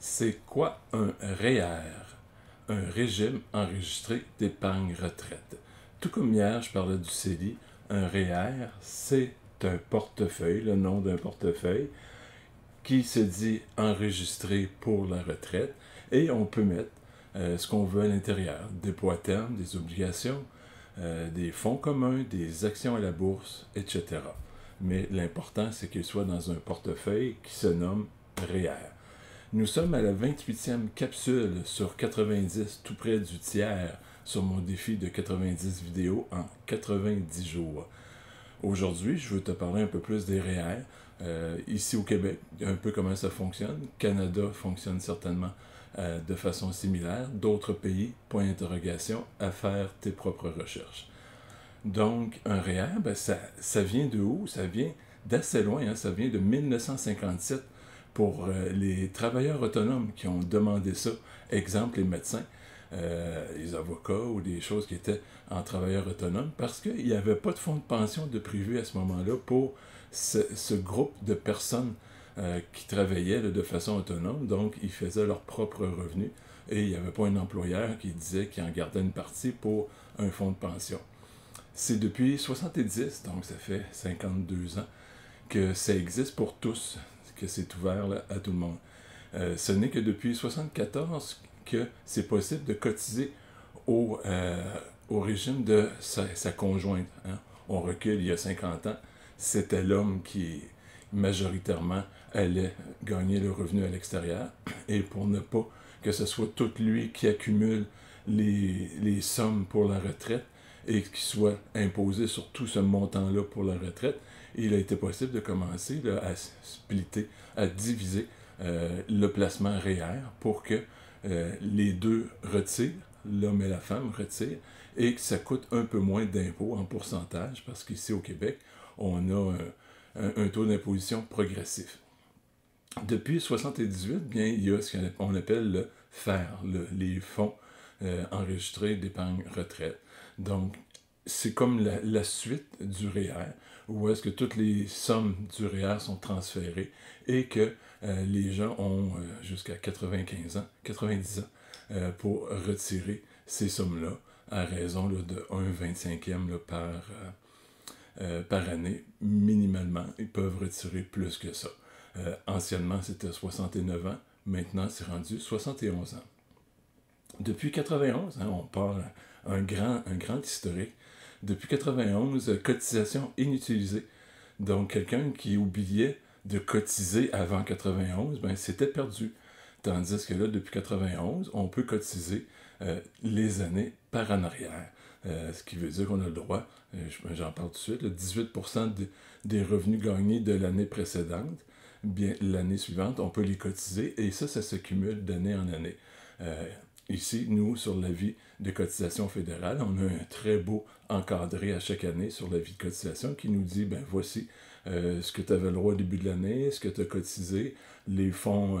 C'est quoi un REER? Un régime enregistré d'épargne retraite. Tout comme hier, je parlais du CELI, un REER, c'est un portefeuille, le nom d'un portefeuille, qui se dit enregistré pour la retraite, et on peut mettre ce qu'on veut à l'intérieur, dépôt à terme, des obligations, des fonds communs, des actions à la bourse, etc. Mais l'important, c'est qu'il soit dans un portefeuille qui se nomme REER. Nous sommes à la 28e capsule sur 90, tout près du tiers, sur mon défi de 90 vidéos en 90 jours. Aujourd'hui, je veux te parler un peu plus des REER. Ici au Québec, un peu comment ça fonctionne. Canada fonctionne certainement de façon similaire. D'autres pays, point d'interrogation, à faire tes propres recherches. Donc, un REER, ben, ça vient de où? Ça vient d'assez loin, hein? Ça vient de 1957 pour les travailleurs autonomes qui ont demandé ça. Exemple, les médecins, les avocats ou des choses qui étaient en travailleurs autonomes, parce qu'il n'y avait pas de fonds de pension de prévu à ce moment-là pour ce groupe de personnes qui travaillaient de façon autonome, donc ils faisaient leur propre revenu et il n'y avait pas un employeur qui disait qu'il en gardait une partie pour un fonds de pension. C'est depuis 70, donc ça fait 52 ans, que ça existe pour tous, que c'est ouvert là, à tout le monde. Ce n'est que depuis 74 que c'est possible de cotiser au régime de sa conjointe. Hein. On recule il y a 50 ans, c'était l'homme qui majoritairement allait gagner le revenu à l'extérieur, et pour ne pas que ce soit tout lui qui accumule les sommes pour la retraite, et qu'il soit imposé sur tout ce montant-là pour la retraite, il a été possible de commencer là, à splitter, à diviser le placement REER pour que les deux retirent, l'homme et la femme retirent, et que ça coûte un peu moins d'impôts en pourcentage, parce qu'ici au Québec, on a un taux d'imposition progressif. Depuis 1978, bien, il y a ce qu'on appelle le FER, les fonds enregistrés d'épargne retraite. Donc, c'est comme la suite du REER, où est-ce que toutes les sommes du REER sont transférées et que les gens ont jusqu'à 95 ans, 90 ans pour retirer ces sommes-là à raison là, de 1,25e par année, minimalement. Ils peuvent retirer plus que ça. Anciennement, c'était 69 ans. Maintenant, c'est rendu 71 ans. Depuis 91, hein, on parle un grand historique. Depuis 91, cotisation inutilisée. Donc, quelqu'un qui oubliait de cotiser avant 91, ben, c'était perdu. Tandis que là, depuis 91, on peut cotiser les années par en arrière. Ce qui veut dire qu'on a le droit, j'en parle tout de suite, 18% des revenus gagnés de l'année précédente, bien l'année suivante, on peut les cotiser, et ça se cumule d'année en année. Ici, nous, sur l'avis de cotisation fédérale, on a un très beau encadré à chaque année sur l'avis de cotisation qui nous dit, ben voici ce que tu avais le droit au début de l'année, ce que tu as cotisé, les fonds,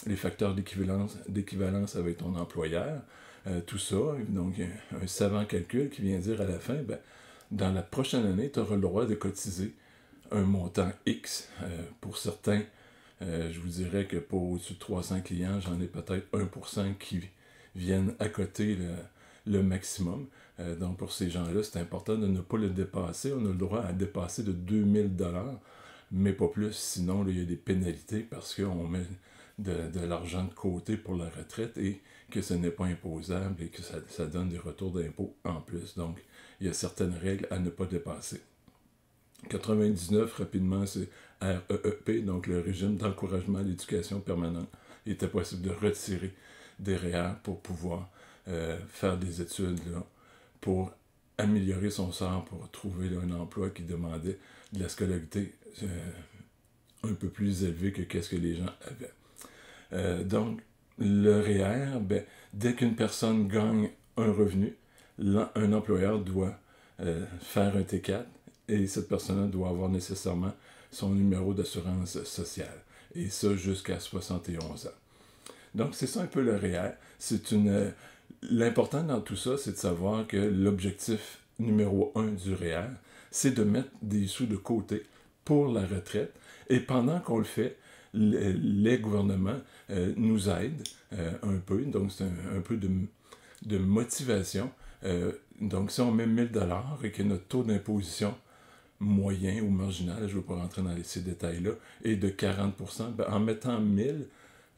les facteurs d'équivalence avec ton employeur, tout ça. Donc, un savant calcul qui vient dire à la fin, ben, dans la prochaine année, tu auras le droit de cotiser un montant X. Pour certains, je vous dirais que pour au-dessus de 300 clients, j'en ai peut-être 1% qui viennent à côté le maximum. Donc pour ces gens-là, c'est important de ne pas le dépasser. On a le droit à dépasser de 2000 $, mais pas plus. Sinon, là, il y a des pénalités parce qu'on met de l'argent de côté pour la retraite et que ce n'est pas imposable et que ça donne des retours d'impôts en plus. Donc, il y a certaines règles à ne pas dépasser. 99, rapidement, c'est REEP, donc le régime d'encouragement à l'éducation permanente. Il était possible de retirer des REER pour pouvoir faire des études là, pour améliorer son sort, pour trouver là, un emploi qui demandait de la scolarité un peu plus élevée que qu'est-ce que les gens avaient. Donc, le REER, ben, dès qu'une personne gagne un revenu, un employeur doit faire un T4 et cette personne doit avoir nécessairement son numéro d'assurance sociale. Et ça jusqu'à 71 ans. Donc, c'est ça un peu le REER. L'important dans tout ça, c'est de savoir que l'objectif numéro 1 du REER, c'est de mettre des sous de côté pour la retraite. Et pendant qu'on le fait, les gouvernements nous aident un peu, donc c'est un peu de motivation. Donc si on met 1000 $ et que notre taux d'imposition moyen ou marginal, je ne veux pas rentrer dans ces détails-là, est de 40%, ben, en mettant 1000,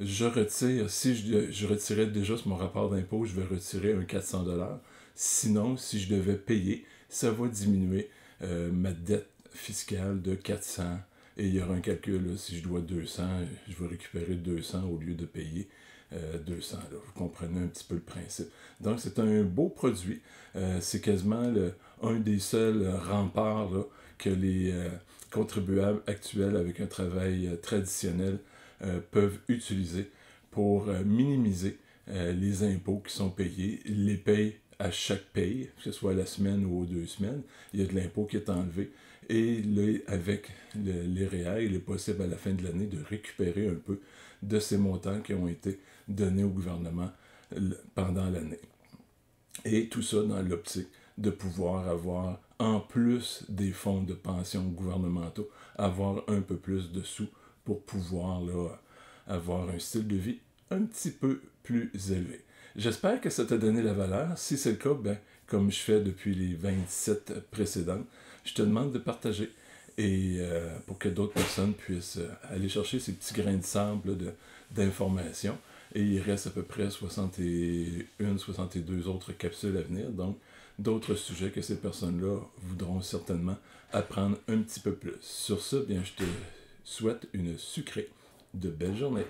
je retire, si je retirais déjà sur mon rapport d'impôt, je vais retirer un 400 $. Sinon, si je devais payer, ça va diminuer ma dette fiscale de 400. Et il y aura un calcul, là, si je dois 200, je vais récupérer 200 au lieu de payer 200. Là. Vous comprenez un petit peu le principe. Donc, c'est un beau produit. C'est quasiment un des seuls remparts là, que les contribuables actuels avec un travail traditionnel peuvent utiliser pour minimiser les impôts qui sont payés. Ils les payent à chaque paye, que ce soit la semaine ou aux 2 semaines. Il y a de l'impôt qui est enlevé. Et là, avec les REER, il est possible à la fin de l'année de récupérer un peu de ces montants qui ont été donnés au gouvernement pendant l'année. Et tout ça dans l'optique de pouvoir avoir, en plus des fonds de pension gouvernementaux, avoir un peu plus de sous pour pouvoir là, avoir un style de vie un petit peu plus élevé. J'espère que ça t'a donné la valeur. Si c'est le cas, ben, comme je fais depuis les 27 précédentes, je te demande de partager et pour que d'autres personnes puissent aller chercher ces petits grains de sable d'informations. Et il reste à peu près 61, 62 autres capsules à venir, donc d'autres sujets que ces personnes-là voudront certainement apprendre un petit peu plus. Sur ce, bien, je te souhaite une sucrée de belle journée.